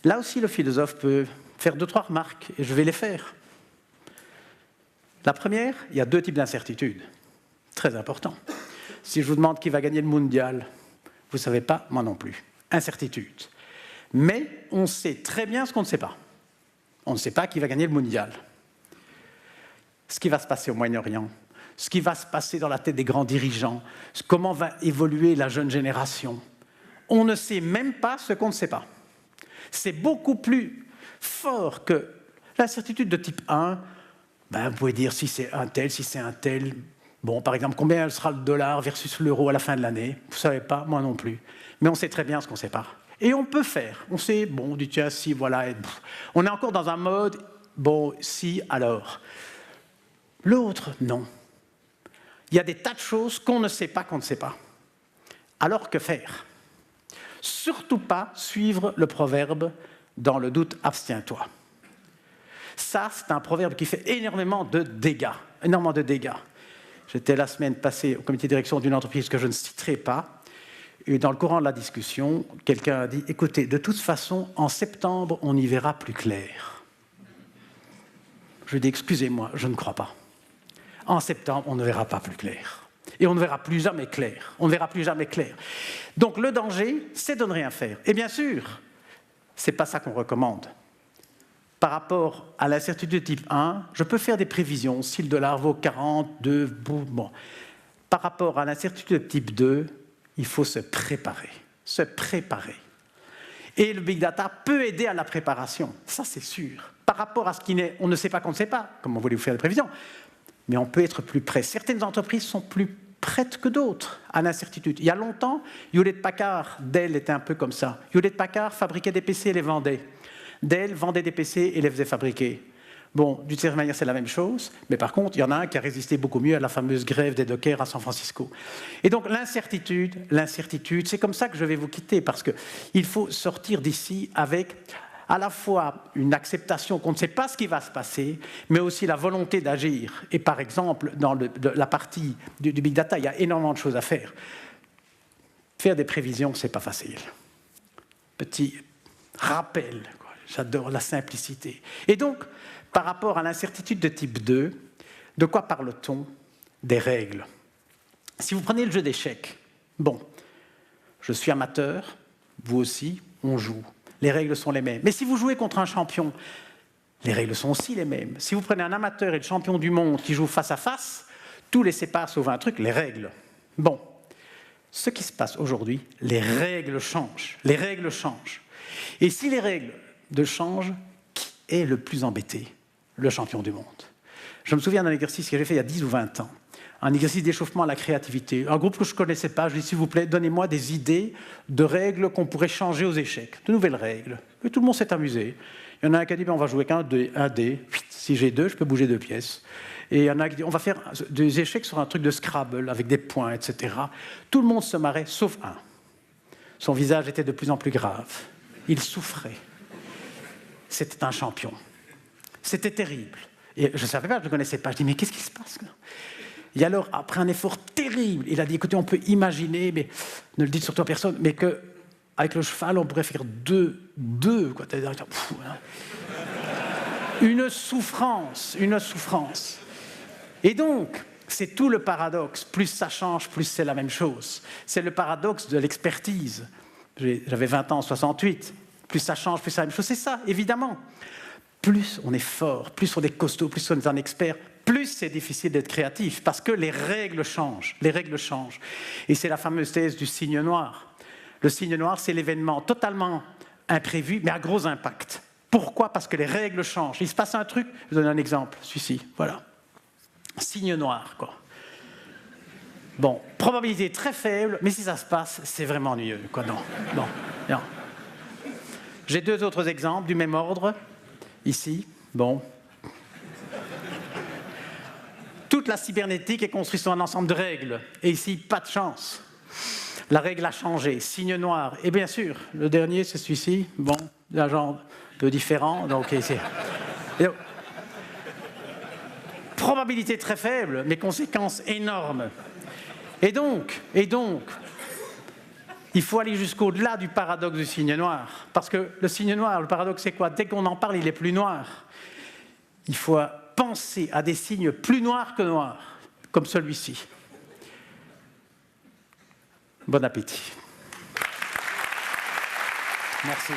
A: Là aussi, le philosophe peut faire 2-3 remarques, et je vais les faire. La première, il y a 2 types d'incertitudes. Très important. Si je vous demande qui va gagner le mondial, vous ne savez pas, moi non plus. Incertitude. Mais on sait très bien ce qu'on ne sait pas. On ne sait pas qui va gagner le mondial. Ce qui va se passer au Moyen-Orient, ce qui va se passer dans la tête des grands dirigeants, comment va évoluer la jeune génération. On ne sait même pas ce qu'on ne sait pas. C'est beaucoup plus fort que l'incertitude de type 1. Vous pouvez dire si c'est un tel, si c'est un tel. Bon, par exemple, combien sera le dollar versus l'euro à la fin de l'année? Vous ne savez pas, moi non plus. Mais on sait très bien ce qu'on ne sait pas. Et on peut faire. On sait, bon, on dit tiens, si, voilà. On est encore dans un mode, bon, si, alors. L'autre, non. Il y a des tas de choses qu'on ne sait pas. Alors que faire? Surtout pas suivre le proverbe « dans le doute, abstiens-toi ». Ça, c'est un proverbe qui fait énormément de dégâts. J'étais la semaine passée au comité de direction d'une entreprise que je ne citerai pas, et dans le courant de la discussion, quelqu'un a dit « Écoutez, de toute façon, en septembre, on y verra plus clair. » Je lui ai dit « Excusez-moi, je ne crois pas. En septembre, on ne verra pas plus clair. » Et on ne verra plus jamais clair. Donc le danger, c'est de ne rien faire. Et bien sûr, ce n'est pas ça qu'on recommande. Par rapport à l'incertitude type 1, je peux faire des prévisions. Si le dollar vaut 42, bon. Par rapport à l'incertitude type 2, il faut se préparer. Et le big data peut aider à la préparation. Ça, c'est sûr. Par rapport à ce qui n'est, on ne sait pas qu'on ne sait pas. Comment voulez-vous faire des prévisions? Mais on peut être plus près. Certaines entreprises sont plus prêtes que d'autres à l'incertitude. Il y a longtemps, Hewlett-Packard, Dell était un peu comme ça. Hewlett-Packard fabriquait des PC et les vendait. Dell vendait des PC et les faisait fabriquer. Bon, d'une certaine manière, c'est la même chose, mais par contre, il y en a un qui a résisté beaucoup mieux à la fameuse grève des dockers à San Francisco. Et donc, l'incertitude, c'est comme ça que je vais vous quitter, parce qu'il faut sortir d'ici avec à la fois une acceptation qu'on ne sait pas ce qui va se passer, mais aussi la volonté d'agir. Et par exemple, dans la partie du big data, il y a énormément de choses à faire. Faire des prévisions, ce n'est pas facile. Petit rappel, quoi. J'adore la simplicité. Et donc, par rapport à l'incertitude de type 2, de quoi parle-t-on? Des règles. Si vous prenez le jeu d'échecs, bon, je suis amateur, vous aussi, on joue. Les règles sont les mêmes. Mais si vous jouez contre un champion, les règles sont aussi les mêmes. Si vous prenez un amateur et le champion du monde qui jouent face à face, tout les sépare sauf un truc, les règles. Bon, ce qui se passe aujourd'hui, les règles changent. Et si les règles changent, qui est le plus embêté? Le champion du monde. Je me souviens d'un exercice que j'ai fait il y a 10 ou 20 ans. Un exercice d'échauffement à la créativité. Un groupe que je ne connaissais pas, je dis s'il vous plaît, donnez-moi des idées de règles qu'on pourrait changer aux échecs. De nouvelles règles. Et tout le monde s'est amusé. Il y en a un qui a dit, on va jouer qu'un dé. Si j'ai 2, je peux bouger 2 pièces. Et il y en a qui dit, on va faire des échecs sur un truc de Scrabble, avec des points, etc. Tout le monde se marrait, sauf un. Son visage était de plus en plus grave. Il souffrait. C'était un champion. C'était terrible. Et je ne savais pas, je ne le connaissais pas. Je dis, mais qu'est-ce qui se passe là? Et alors, après un effort terrible, il a dit, écoutez, on peut imaginer, mais ne le dites surtout à personne, mais qu'avec le cheval, on pourrait faire deux, quoi. Une souffrance. Et donc, c'est tout le paradoxe. Plus ça change, plus c'est la même chose. C'est le paradoxe de l'expertise. J'avais 20 ans en 68. Plus ça change, plus c'est la même chose. C'est ça, évidemment. Plus on est fort, plus on est costaud, plus on est un expert, plus c'est difficile d'être créatif, parce que les règles changent. Et c'est la fameuse thèse du signe noir. Le signe noir, c'est l'événement totalement imprévu, mais à gros impact. Pourquoi? Parce que les règles changent. Il se passe un truc, je vous donne un exemple, celui-ci, voilà. Signe noir, quoi. Bon, probabilité très faible, mais si ça se passe, c'est vraiment ennuyeux, quoi. Non, non, non. J'ai 2 autres exemples du même ordre, ici. Bon. Toute la cybernétique est construite sur un ensemble de règles, et ici, pas de chance. La règle a changé, signe noir. Et bien sûr, le dernier, c'est celui-ci. Bon, un genre un peu différent, donc ici. Probabilité très faible, mais conséquences énormes. Et donc, il faut aller jusqu'au-delà du paradoxe du signe noir. Parce que le signe noir, le paradoxe, c'est quoi? Dès qu'on en parle, il est plus noir. Il faut penser à des signes plus noirs que noirs, comme celui-ci. Bon appétit. Merci.